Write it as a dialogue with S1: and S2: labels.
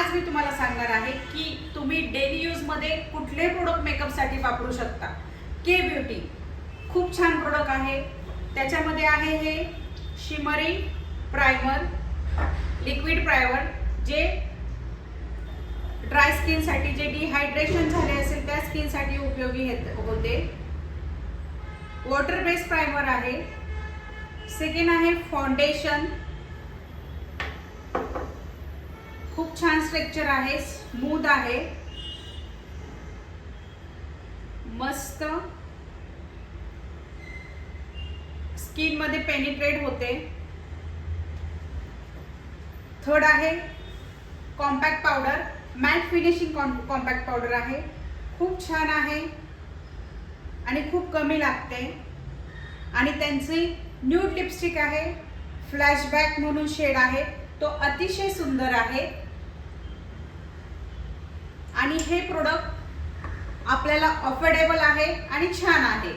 S1: आज मी तुम्हाला सांगणार आहे की तुम्ही डेली यूज मध्ये कुठले प्रोडक्ट मेकअप साठी वापरू शकता। के ब्युटी खूप छान प्रोडक्ट आहे। त्याच्यामध्ये आहे हे शिमरी प्रायमर, लिक्विड प्रायमर, जे ड्राय स्किन साठी, जे डिहायड्रेशन झाले असेल त्या स्किन साठी उपयोगी होते। वॉटर बेस्ड प्रायमर आहे। सेकंड आहे फाउंडेशन, खूप छान स्ट्रक्चर आहे, स्मूथ आहे, मस्त स्किन मध्ये पेनिट्रेट होते। थर्ड आहे compact powder, matte finishing compact powder आहे, खूप छान आहे आणि खूप कमी लागते। आणि त्यांची न्यूड लिपस्टिक आहे, फ्लॅशबॅक म्हणून शेड आहे, तो अतिशय सुंदर आहे। आणि हे प्रोडक्ट आपल्याला अफोर्डेबल आहे आणि छान आहे।